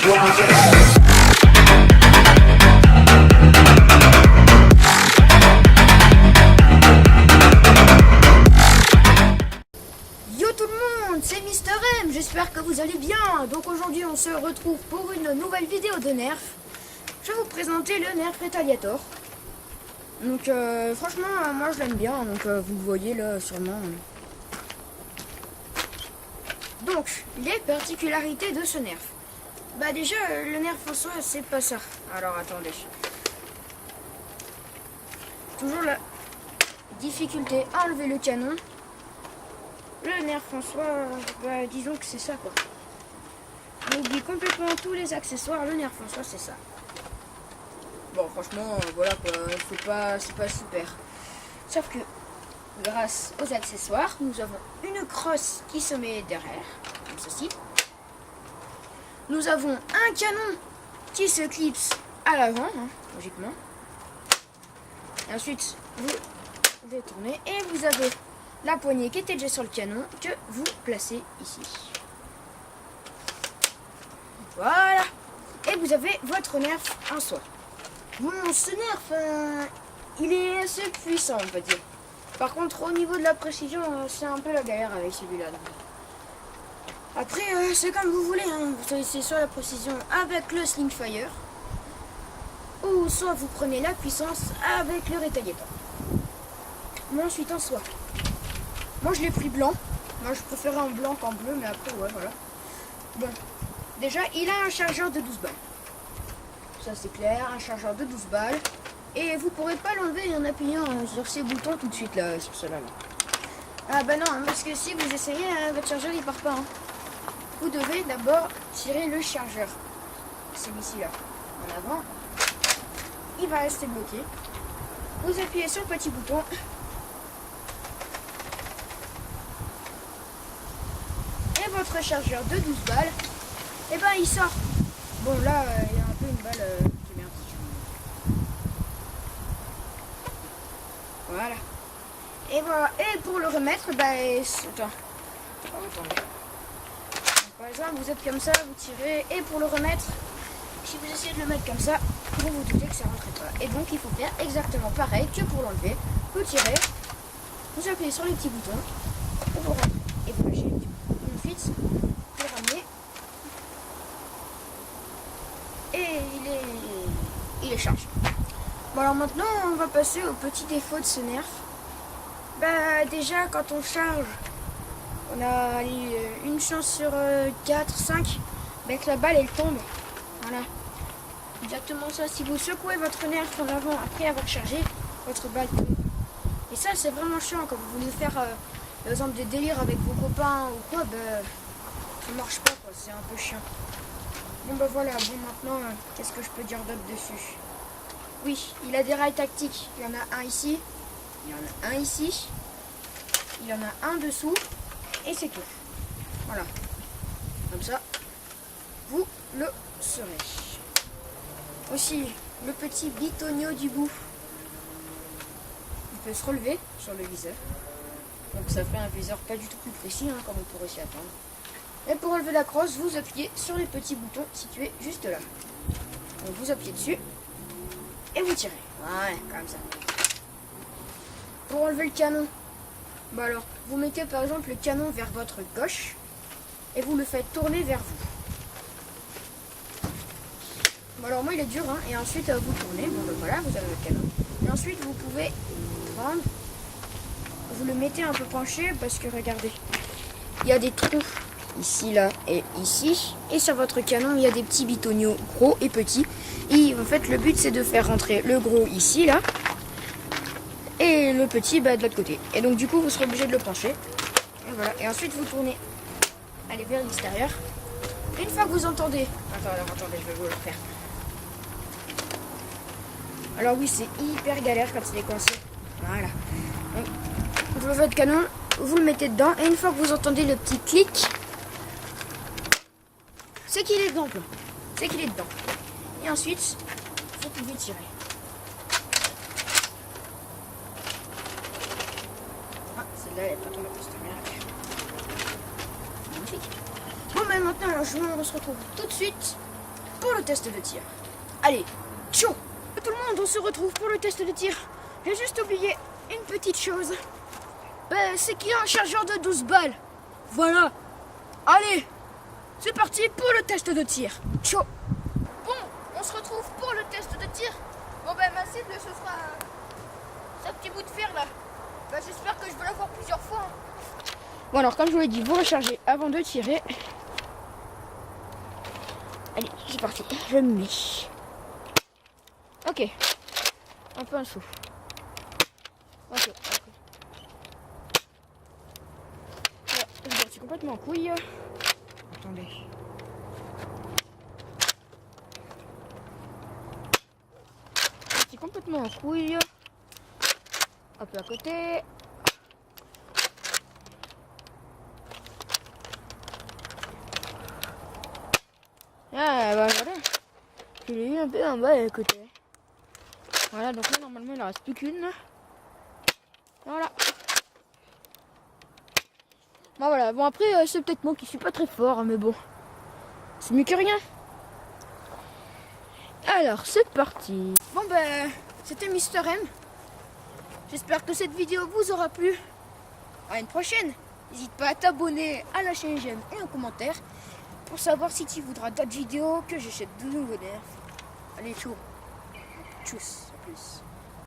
Yo tout le monde, c'est Mister M, j'espère que vous allez bien. Donc aujourd'hui on se retrouve pour une nouvelle vidéo de Nerf. Je vais vous présenter le Nerf Retaliator. Donc franchement moi je l'aime bien, donc vous le voyez là sûrement. Donc les particularités de ce Nerf. Bah déjà le Nerf en soi c'est pas ça. Alors attendez. Toujours la difficulté à enlever le canon. Le Nerf en soi, bah, disons que c'est ça quoi. On oublie complètement tous les accessoires, le Nerf en soi c'est ça. Bon franchement voilà quoi, c'est pas super. Sauf que grâce aux accessoires, nous avons une crosse qui se met derrière, comme ceci. Nous avons un canon qui se clipse à l'avant, hein, logiquement. Et ensuite vous détournez et vous avez la poignée qui était déjà sur le canon que vous placez ici. Voilà. Et vous avez votre Nerf en soi. Bon, ce Nerf, il est assez puissant, on peut dire. Par contre, au niveau de la précision, c'est un peu la galère avec celui-là. Après, c'est comme vous voulez. Hein. Vous choisissez soit la précision avec le Slingfire, ou soit vous prenez la puissance avec le Retaliator. Moi, ensuite en soi. Moi je l'ai pris blanc. Moi je préférais en blanc qu'en bleu, mais après ouais voilà. Bon. Déjà il a un chargeur de 12 balles. Ça c'est clair, un chargeur de 12 balles. Et vous pourrez pas l'enlever en appuyant sur ces boutons tout de suite là, sur cela là. Ah bah non, parce que si vous essayez, votre chargeur il part pas. Hein. Vous devez d'abord tirer le chargeur. Celui-ci là. En avant. Il va rester bloqué. Vous appuyez sur le petit bouton. Votre chargeur de 12 balles, et ben il sort. Bon là il y a un peu une balle qui est merdique. Voilà. Et voilà. Et pour le remettre, bah attends. Attendez. Par exemple vous êtes comme ça, vous tirez, et pour le remettre, si vous essayez de le mettre comme ça, vous vous doutez que ça ne rentrait pas. Et donc il faut faire exactement pareil que pour l'enlever. Vous tirez, vous appuyez sur les petits boutons, et vous rentrez, et vous lâchez. Ensuite, vous le ramenez et il est chargé. Bon alors maintenant on va passer au petit défaut de ce Nerf. Bah déjà quand on charge, on a une chance sur 4, 5 que la balle elle tombe. Voilà. Exactement ça, si vous secouez votre Nerf en avant après avoir chargé, votre balle tombe. Et ça c'est vraiment chiant quand vous voulez faire par exemple des délires avec vos copains ou quoi, bah, ça marche pas quoi, c'est un peu chiant. Bon bah voilà, bon maintenant, qu'est-ce que je peux dire d'autre dessus? Oui, il a des rails tactiques, il y en a un ici, il y en a un ici, il y en a un dessous, et c'est tout. Voilà, comme ça, vous le saurez. Aussi, le petit bitonio du bout, il peut se relever sur le viseur. Donc ça fait un viseur pas du tout plus précis, hein, comme on pourrait s'y attendre. Et pour enlever la crosse, vous appuyez sur les petits boutons situés juste là. Donc vous appuyez dessus et vous tirez. Voilà, comme ça. Pour enlever le canon, bah alors, vous mettez par exemple le canon vers votre gauche et vous le faites tourner vers vous. Bon alors moi il est dur, hein, et ensuite vous tournez, bon ben voilà, vous avez le canon. Et ensuite vous pouvez prendre, vous le mettez un peu penché parce que regardez, il y a des trous ici, là et ici, et sur votre canon il y a des petits bitoniaux gros et petits, et en fait le but c'est de faire rentrer le gros ici là et le petit bah, de l'autre côté, et donc du coup vous serez obligé de le pencher et voilà, et ensuite vous tournez, allez vers l'extérieur. Une fois que vous entendez, attendez, je vais vous le faire. Alors oui, c'est hyper galère quand il est coincé. Voilà. Donc, vous votre canon, vous le mettez dedans, et une fois que vous entendez le petit clic, c'est qu'il est dedans. C'est qu'il est dedans. Et ensuite, vous pouvez tirer. Ah, celle-là, elle n'est pas tombée par cette merde. Magnifique. Bon, ben maintenant, on se retrouve tout de suite pour le test de tir. Allez, ciao. Tout le monde, on se retrouve pour le test de tir. J'ai juste oublié une petite chose. Ben, c'est qu'il y a un chargeur de 12 balles. Voilà. Allez, c'est parti pour le test de tir. Ciao. Bon, on se retrouve pour le test de tir. Bon ben ma cible ce sera ce petit bout de fer là. Ben, j'espère que je vais l'avoir plusieurs fois. Bon alors comme je vous l'ai dit, vous rechargez avant de tirer. Allez, c'est parti, je me mets. Ok, un peu en dessous. Ok. Ouais, je suis complètement en couille. Attendez. Je suis complètement en couille. Un peu à côté. Ah bah voilà. Je l'ai eu un peu en bas à côté. Voilà, donc là normalement il en reste plus qu'une. Voilà. Bon voilà, bon après c'est peut-être moi qui suis pas très fort, mais bon. C'est mieux que rien. Alors c'est parti. Bon ben c'était Mister M. J'espère que cette vidéo vous aura plu. À une prochaine. N'hésite pas à t'abonner, à lâcher un j'aime et un commentaire pour savoir si tu voudras d'autres vidéos, que j'achète de nouveaux nerfs. Allez, ciao. Tchuss, à plus.